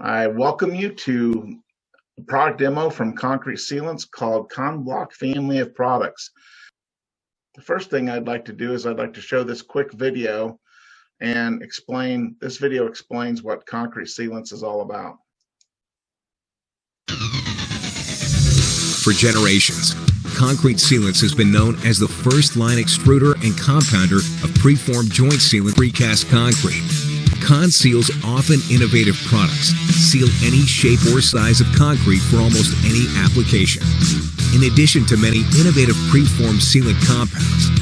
I welcome you to a product demo from Concrete Sealants called ConBlock family of products. The first thing I'd like to do is I'd like to show this quick video and explain, this video explains what Concrete Sealants is all about. For generations, Concrete Sealants has been known as the first line extruder and compounder of preformed joint sealant precast concrete. ConSeal's often innovative products seal any shape or size of concrete for almost any application. In addition to many innovative preformed sealant compounds,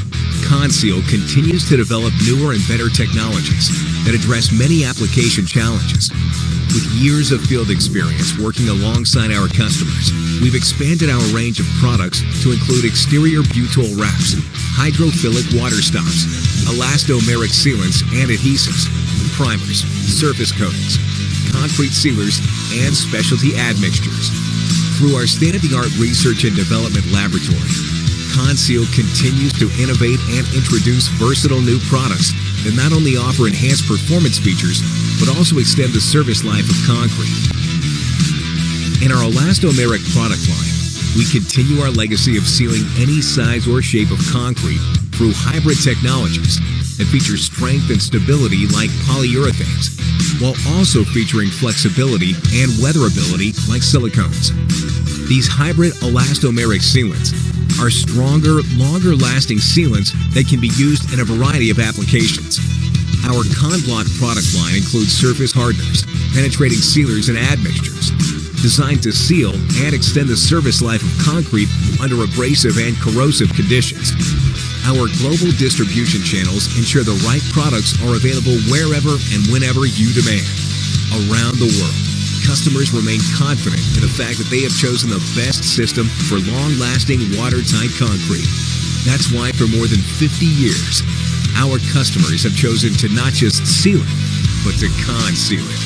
ConSeal continues to develop newer and better technologies that address many application challenges. With years of field experience working alongside our customers, we've expanded our range of products to include exterior butyl wraps, hydrophilic water stops, elastomeric sealants and adhesives, primers, surface coatings, concrete sealers, and specialty admixtures. Through our state-of-the-art research and development laboratory, ConSeal continues to innovate and introduce versatile new products that not only offer enhanced performance features, but also extend the service life of concrete. In our elastomeric product line, we continue our legacy of sealing any size or shape of concrete through hybrid technologies that feature strength and stability like polyurethanes, while also featuring flexibility and weatherability like silicones. These hybrid elastomeric sealants are stronger, longer-lasting sealants that can be used in a variety of applications. Our ConBlock product line includes surface hardeners, penetrating sealers, and admixtures, designed to seal and extend the service life of concrete under abrasive and corrosive conditions. Our global distribution channels ensure the right products are available wherever and whenever you demand. Around the world, customers remain confident in the fact that they have chosen the best system for long-lasting, watertight concrete. That's why for more than 50 years, our customers have chosen to not just seal it, but to con-seal it.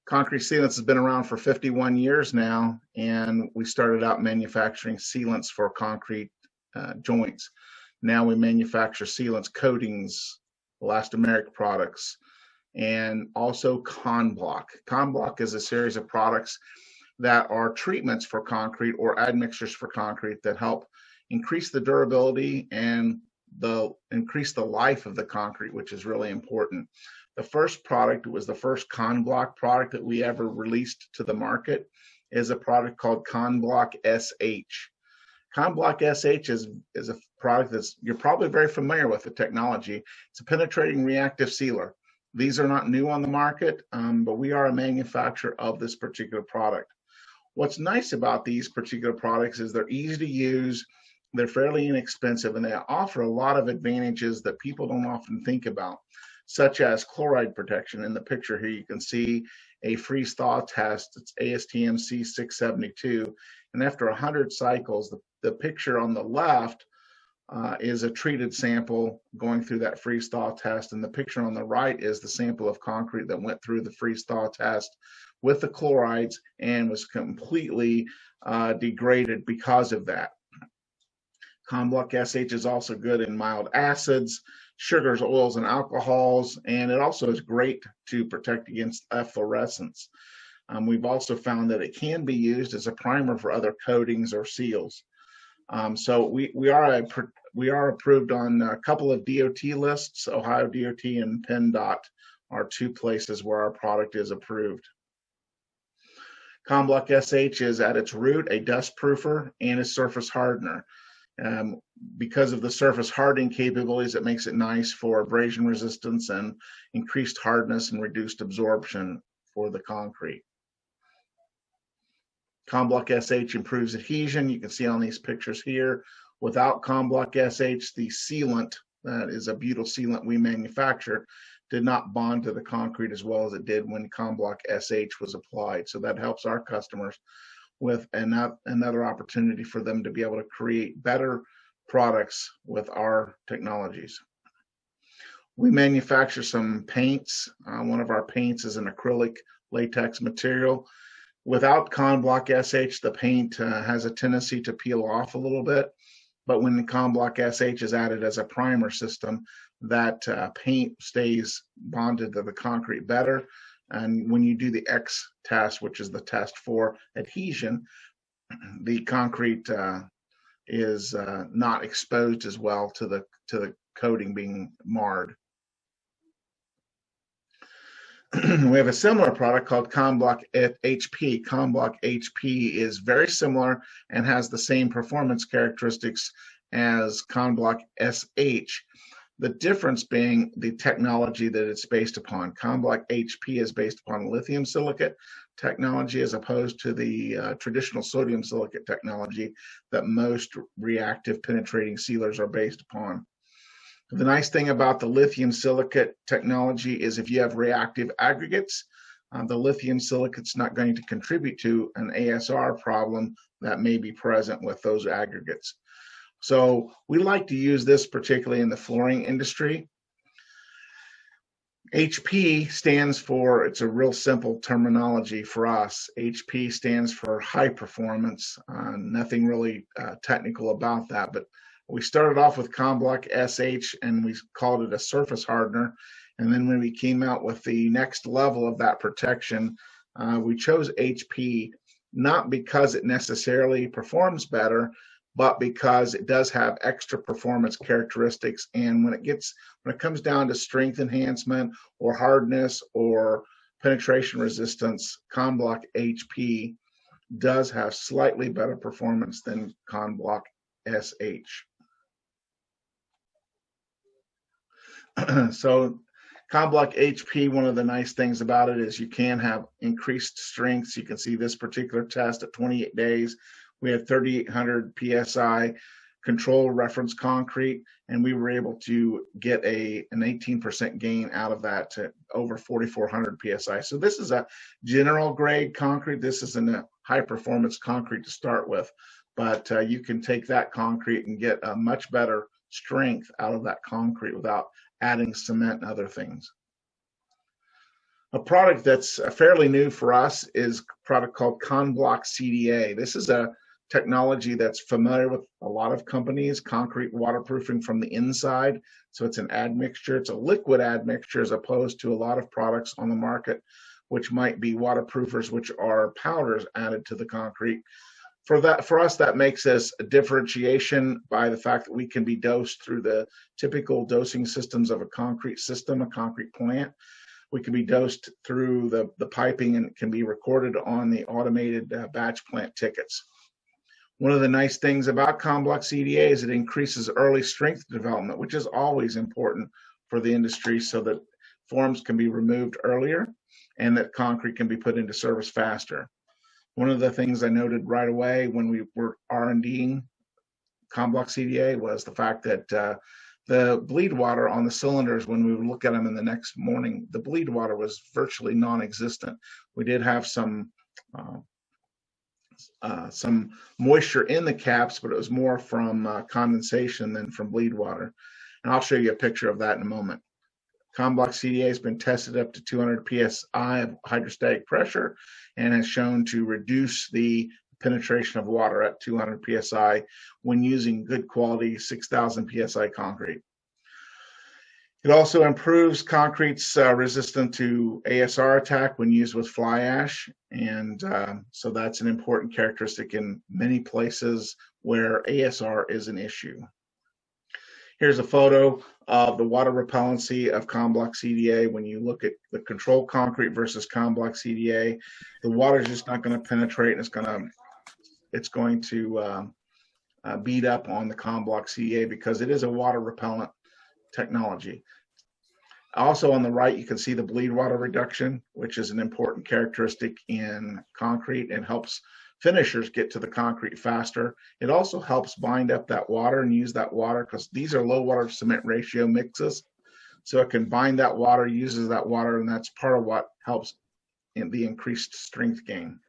Concrete Sealants has been around for 51 years now, and we started out manufacturing sealants for concrete joints. Now we manufacture sealants, coatings, elastomeric products, and also ConBlock. ConBlock is a series of products that are treatments for concrete or admixtures for concrete that help increase the durability and increase the life of the concrete, which is really important. The first product, was the first ConBlock product that we ever released to the market, is a product called ConBlock SH. ConBlock SH is a product you're probably very familiar with the technology. It's a penetrating reactive sealer. These are not new on the market, but we are a manufacturer of this particular product. What's nice about these particular products is they're easy to use, they're fairly inexpensive, and they offer a lot of advantages that people don't often think about, such as chloride protection. In the picture here, you can see a freeze-thaw test. It's ASTM C672. And after 100 cycles, the picture on the left is a treated sample going through that freeze-thaw test. And the picture on the right is the sample of concrete that went through the freeze-thaw test with the chlorides and was completely degraded because of that. ConBlock SH is also good in mild acids, sugars, oils, and alcohols, and it also is great to protect against efflorescence. We've also found that it can be used as a primer for other coatings or seals. So we are approved on a couple of DOT lists. Ohio DOT and PennDOT are two places where our product is approved. ConBlock SH is at its root a dust proofer and a surface hardener. Because of the surface hardening capabilities, it makes it nice for abrasion resistance and increased hardness and reduced absorption for the concrete. ConBlock SH improves adhesion. You can see on these pictures here, without ConBlock SH, the sealant, that is a butyl sealant we manufacture, did not bond to the concrete as well as it did when ConBlock SH was applied. So that helps our customers with another opportunity for them to be able to create better products with our technologies. We manufacture some paints. One of our paints is an acrylic latex material. Without ConBlock SH, the paint has a tendency to peel off a little bit. but when the ConBlock SH is added as a primer system, that paint stays bonded to the concrete better. And when you do the X test, which is the test for adhesion, the concrete is not exposed as well to the coating being marred. We have a similar product called ConBlock HP. ConBlock HP is very similar and has the same performance characteristics as ConBlock SH. The difference being the technology that it's based upon. ConBlock HP is based upon lithium silicate technology as opposed to the traditional sodium silicate technology that most reactive penetrating sealers are based upon. The nice thing about the lithium silicate technology is if you have reactive aggregates, the lithium silicate's not going to contribute to an ASR problem that may be present with those aggregates. So we like to use this particularly in the flooring industry. HP stands for, it's a real simple terminology for us. HP stands for high performance. Nothing really technical about that, but we started off with ConBlock SH and we called it a surface hardener. And then when we came out with the next level of that protection, we chose HP not because it necessarily performs better, but because it does have extra performance characteristics. And when it comes down to strength enhancement or hardness or penetration resistance, ConBlock HP does have slightly better performance than ConBlock SH. So ConBlock HP, one of the nice things about it is you can have increased strengths. You can see this particular test at 28 days. We had 3,800 PSI control reference concrete, and we were able to get an 18% gain out of that to over 4,400 PSI. So this is a general grade concrete. This isn't a high performance concrete to start with, but you can take that concrete and get a much better strength out of that concrete without adding cement and other things. A product that's fairly new for us is a product called ConBlock Cda. This is a technology that's familiar with a lot of companies, concrete waterproofing from the inside. So it's an admixture. It's a liquid admixture as opposed to a lot of products on the market, which might be waterproofers, which are powders added to the concrete. For us, that makes us a differentiation by the fact that we can be dosed through the typical dosing systems of a concrete system, a concrete plant. We can be dosed through the piping and it can be recorded on the automated batch plant tickets. One of the nice things about ConBlock Cda is it increases early strength development, which is always important for the industry so that forms can be removed earlier and that concrete can be put into service faster. One of the things I noted right away when we were R&Ding ConBlock Cda was the fact that the bleed water on the cylinders, when we would look at them in the next morning, the bleed water was virtually non-existent. We did have some moisture in the caps, but it was more from condensation than from bleed water. And I'll show you a picture of that in a moment. ConBlock Cda has been tested up to 200 psi of hydrostatic pressure and has shown to reduce the penetration of water at 200 psi when using good quality 6,000 psi concrete. It also improves concrete's resistance to ASR attack when used with fly ash, and so that's an important characteristic in many places where ASR is an issue. Here's a photo of the water repellency of ConBlock Cda. When you look at the control concrete versus ConBlock Cda, the water is just not going to penetrate, and it's going to beat up on the ConBlock Cda because it is a water repellent technology. Also on the right, you can see the bleed water reduction, which is an important characteristic in concrete and helps finishers get to the concrete faster. It also helps bind up that water and use that water because these are low water cement ratio mixes. So it can bind that water, uses that water, and that's part of what helps in the increased strength gain.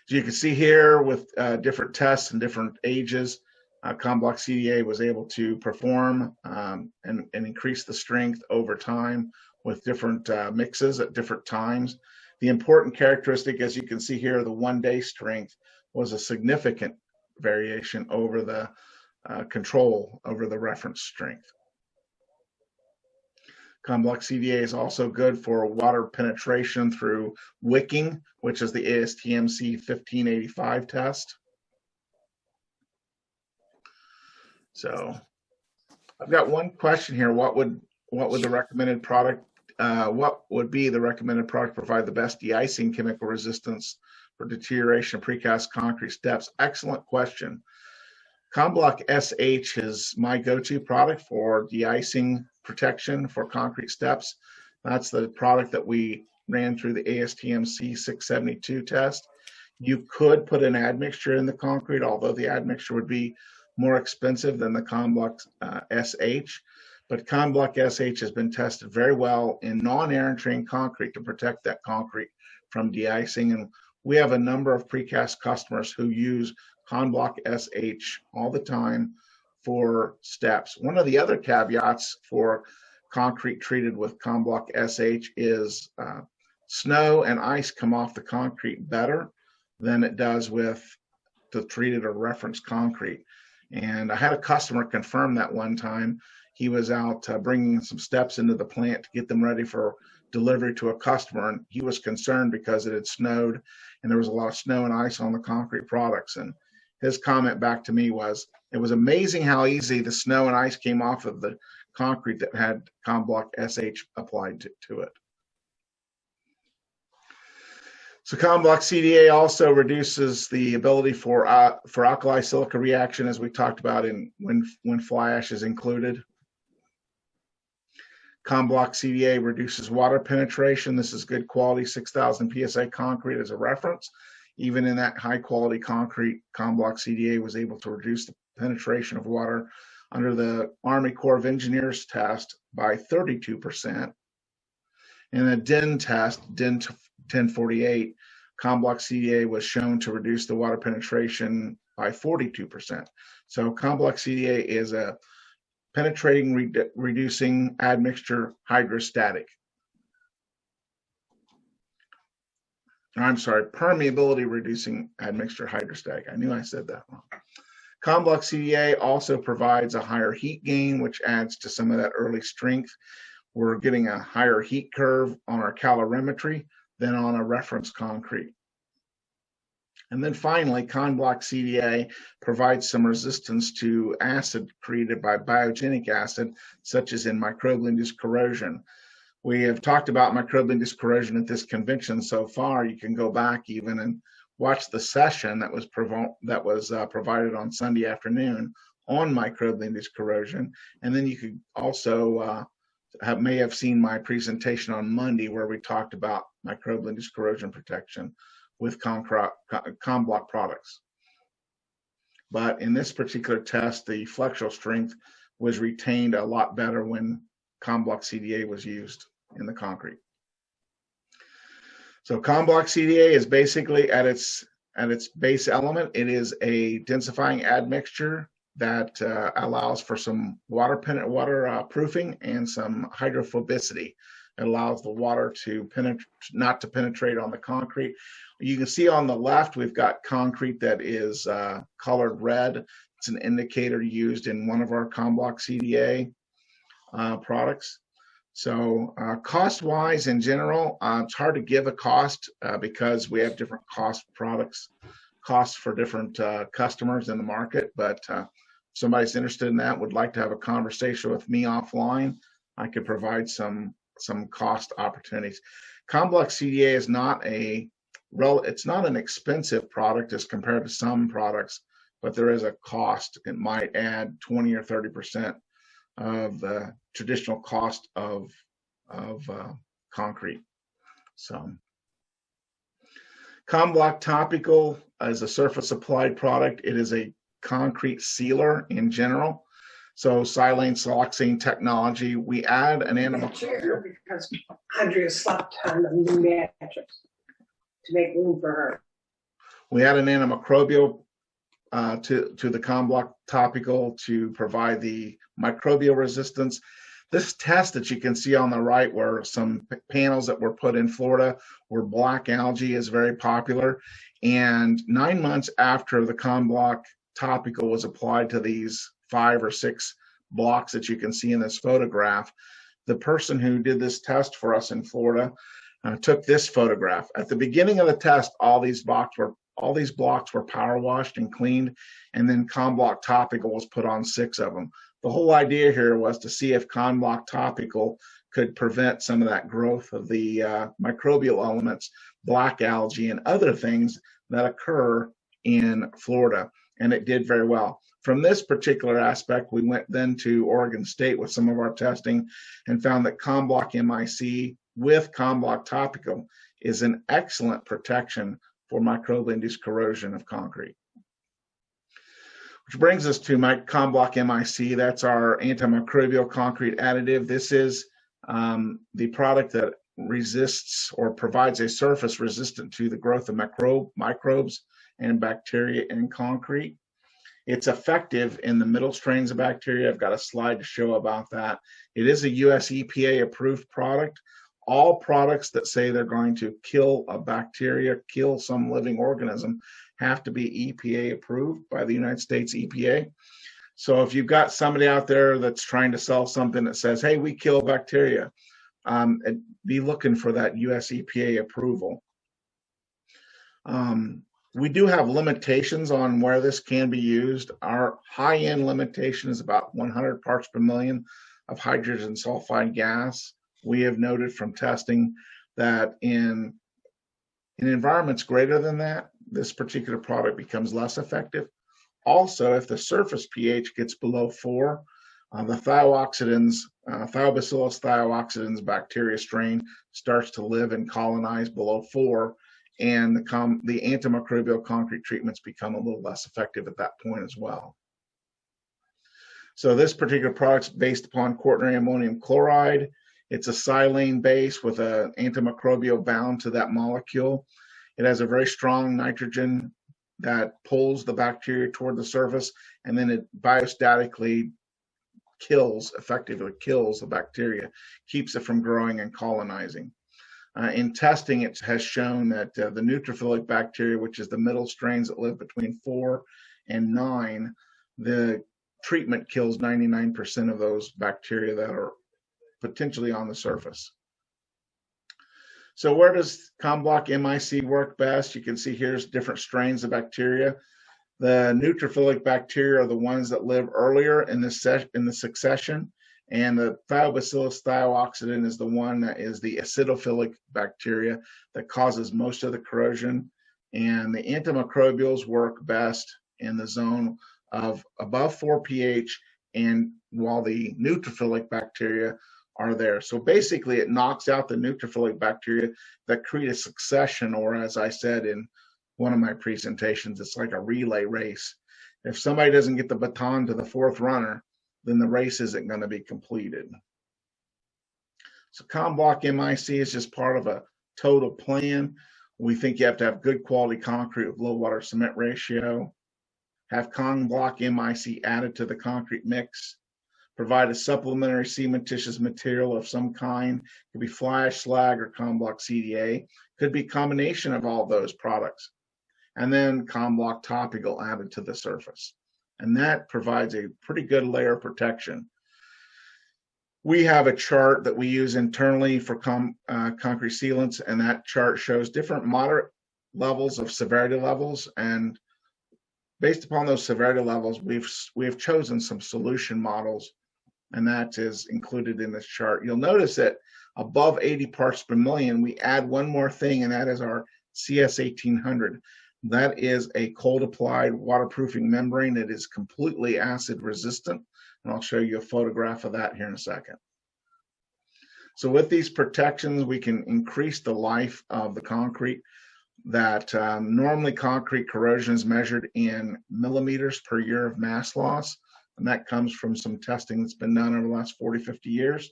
As you can see here with different tests and different ages, ConBlock Cda was able to perform and increase the strength over time with different mixes at different times. The important characteristic, as you can see here, the 1 day strength was a significant variation over the control over the reference strength. ConBlock Cda is also good for water penetration through wicking, which is the ASTM-C 1585 test. So I've got one question here. What would the recommended product, what would be the recommended product to provide the best de-icing chemical resistance for deterioration of precast concrete steps? Excellent question. ConBlock SH is my go-to product for de-icing protection for concrete steps. That's the product that we ran through the ASTM-C 672 test. You could put an admixture in the concrete, although the admixture would be more expensive than the ConBlock SH. But ConBlock SH has been tested very well in non-air entrained concrete to protect that concrete from de-icing. And we have a number of precast customers who use ConBlock SH all the time for steps. One of the other caveats for concrete treated with ConBlock SH is snow and ice come off the concrete better than it does with the treated or reference concrete. And I had a customer confirm that one time. He was out bringing some steps into the plant to get them ready for delivery to a customer, and he was concerned because it had snowed and there was a lot of snow and ice on the concrete products. And his comment back to me was, it was amazing how easy the snow and ice came off of the concrete that had ConBlock SH applied to it. So ConBlock Cda also reduces the ability for alkali silica reaction, as we talked about when fly ash is included. ConBlock Cda reduces water penetration. This is good quality 6,000 PSI concrete as a reference. Even in that high quality concrete, ConBlock Cda was able to reduce the penetration of water under the Army Corps of Engineers test by 32%. In a DIN test, DIN 1048, ConBlock Cda was shown to reduce the water penetration by 42%. So ConBlock Cda is a penetrating, reducing admixture hydrostatic. I'm sorry, permeability reducing admixture hydrostatic. I knew I said that wrong. ConBlock Cda also provides a higher heat gain, which adds to some of that early strength. We're getting a higher heat curve on our calorimetry than on a reference concrete. And then finally, ConBlock Cda provides some resistance to acid created by biogenic acid, such as in microbial-induced corrosion. We have talked about microbial-induced corrosion at this convention so far. You can go back even and watch the session that was provided on Sunday afternoon on microbial-induced corrosion. And then you could also may have seen my presentation on Monday where we talked about microbial-induced corrosion protection with ConBlock products. But in this particular test, the flexural strength was retained a lot better when ConBlock Cda was used in the concrete. So ConBlock Cda is basically at its base element, it is a densifying admixture that allows for some water proofing and some hydrophobicity. It allows the water to not to penetrate on the concrete. You can see on the left, we've got concrete that is colored red. It's an indicator used in one of our ConBlock Cda products. So cost-wise in general, it's hard to give a cost because we have different costs for different customers in the market. But if somebody's interested in that, would like to have a conversation with me offline, I could provide some cost opportunities. ConBlock Cda is not it's not an expensive product as compared to some products, but there is a cost. It might add 20 or 30% of the traditional cost of concrete. So ConBlock Topical is a surface applied product. It is a concrete sealer in general. So silane siloxane technology. We add an antimicrobial because Andrea slept on the new mattress to make room for her. We add an antimicrobial to the ConBlock Topical to provide the microbial resistance. This test that you can see on the right, where some panels that were put in Florida where black algae is very popular, and 9 months after the ConBlock topical was applied to these 5 or 6 blocks that you can see in this photograph, the person who did this test for us in Florida took this photograph. At the beginning of the test, all these blocks were power washed and cleaned, and then ConBlock topical was put on 6 of them. The whole idea here was to see if ConBlock topical could prevent some of that growth of the microbial elements, black algae, and other things that occur in Florida, and it did very well. From this particular aspect, we went then to Oregon State with some of our testing and found that ConBlock MIC with ConBlock topical is an excellent protection for microbial-induced corrosion of concrete. Which brings us to my ConBlock MIC. That's our antimicrobial concrete additive. This is the product that resists or provides a surface resistant to the growth of microbes and bacteria in concrete. It's effective in the middle strains of bacteria. I've got a slide to show about that. It is a US EPA approved product. All products that say they're going to kill a bacteria, kill some living organism, have to be EPA approved by the United States EPA. So if you've got somebody out there that's trying to sell something that says, hey, we kill bacteria, be looking for that US EPA approval. We do have limitations on where this can be used. Our high-end limitation is about 100 parts per million of hydrogen sulfide gas. We have noted from testing that in environments greater than that, this particular product becomes less effective. Also, if the surface pH gets below 4, the thiooxidans, Thiobacillus thiooxidans bacteria strain starts to live and colonize below 4, and the antimicrobial concrete treatments become a little less effective at that point as well. So this particular product is based upon quaternary ammonium chloride. It's a silane base with an antimicrobial bound to that molecule. It has a very strong nitrogen that pulls the bacteria toward the surface, and then it biostatically effectively kills the bacteria, keeps it from growing and colonizing. In testing, it has shown that the neutrophilic bacteria, which is the middle strains that live between 4 and 9, the treatment kills 99% of those bacteria that are potentially on the surface. So where does ConBlock MIC work best? You can see here's different strains of bacteria. The neutrophilic bacteria are the ones that live earlier in the succession, and the Thiobacillus thiooxidans is the one that is the acidophilic bacteria that causes most of the corrosion. And the antimicrobials work best in the zone of above 4 pH, and while the neutrophilic bacteria are there. So basically it knocks out the neutrophilic bacteria that create a succession, or as I said in one of my presentations, it's like a relay race. If somebody doesn't get the baton to the 4th runner, then the race isn't going to be completed. So ConBlock MIC is just part of a total plan. We think you have to have good quality concrete with low water cement ratio, have ConBlock MIC added to the concrete mix, provide a supplementary cementitious material of some kind. Could be fly ash slag or ConBlock Cda. Could be a combination of all those products. And then ConBlock topical added to the surface. And that provides a pretty good layer of protection. We have a chart that we use internally for concrete sealants, and that chart shows different moderate levels of severity levels. And based upon those severity levels, we've chosen some solution models, and that is included in this chart. You'll notice that above 80 parts per million, we add one more thing, and that is our CS 1800. That is a cold applied waterproofing membrane that is completely acid resistant, and I'll show you a photograph of that here in a second. So with these protections, we can increase the life of the concrete. That normally concrete corrosion is measured in millimeters per year of mass loss, and that comes from some testing that's been done over the last 40, 50 years.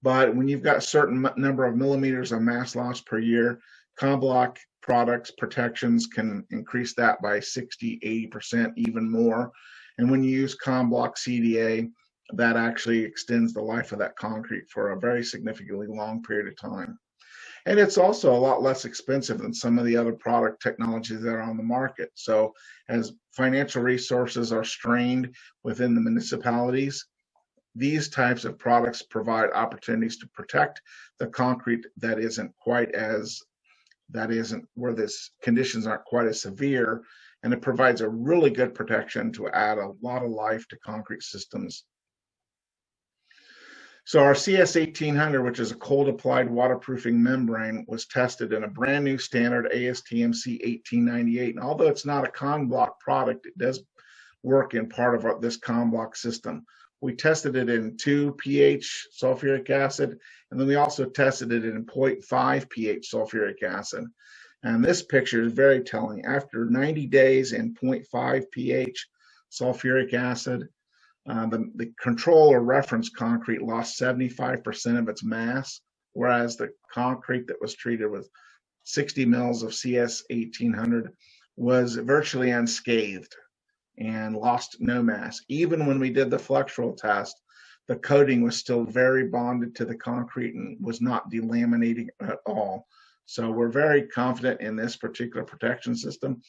But when you've got a certain number of millimeters of mass loss per year, ConBlock products, protections can increase that by 60, 80%, even more. And when you use ConBlock Cda, that actually extends the life of that concrete for a very significantly long period of time. And it's also a lot less expensive than some of the other product technologies that are on the market. So as financial resources are strained within the municipalities, these types of products provide opportunities to protect the concrete that isn't where this conditions aren't quite as severe, and it provides a really good protection to add a lot of life to concrete systems. So our CS1800, which is a cold applied waterproofing membrane, was tested in a brand new standard ASTM C1898. And although it's not a ConBlock product, it does work in part of this ConBlock system. We tested it in 2 pH sulfuric acid, and then we also tested it in 0.5 pH sulfuric acid. And this picture is very telling. After 90 days in 0.5 pH sulfuric acid, the control or reference concrete lost 75% of its mass, whereas the concrete that was treated with 60 mils of CS1800 was virtually unscathed and lost no mass. Even when we did the flexural test, the coating was still very bonded to the concrete and was not delaminating at all. So we're very confident in this particular protection system.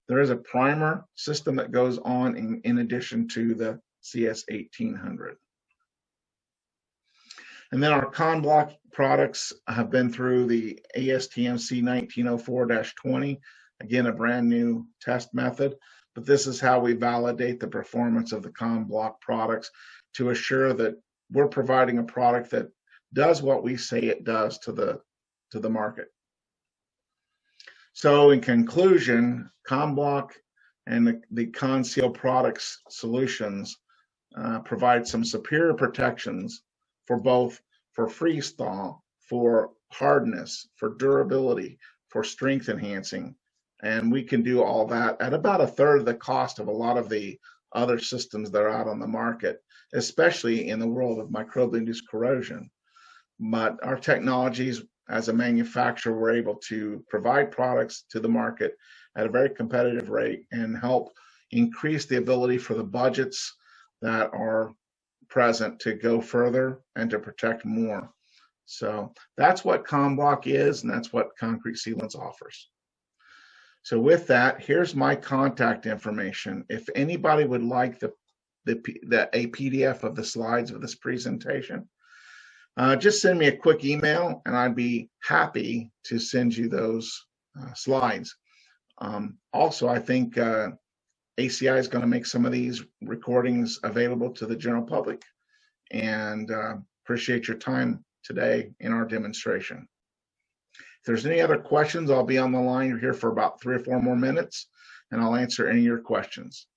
There is a primer system that goes on in addition to the CS1800. And then our ConBlock products have been through the ASTM C1904-20, again, a brand new test method, but this is how we validate the performance of the ConBlock products to assure that we're providing a product that does what we say it does to the market. So in conclusion, ConBlock and the ConSeal products solutions provide some superior protections for both for freeze thaw, for hardness, for durability, for strength enhancing. And we can do all that at about 1/3 of the cost of a lot of the other systems that are out on the market, especially in the world of microbial-induced corrosion. But our technologies as a manufacturer, we're able to provide products to the market at a very competitive rate and help increase the ability for the budgets that are present to go further and to protect more. So that's what ConBlock is, and that's what Concrete Sealants offers. So with that, here's my contact information. If anybody would like a PDF of the slides of this presentation, just send me a quick email and I'd be happy to send you those slides. Also, I think ACI is going to make some of these recordings available to the general public, and appreciate your time today in our demonstration. If there's any other questions, I'll be on the line here for about 3 or 4 more minutes, and I'll answer any of your questions.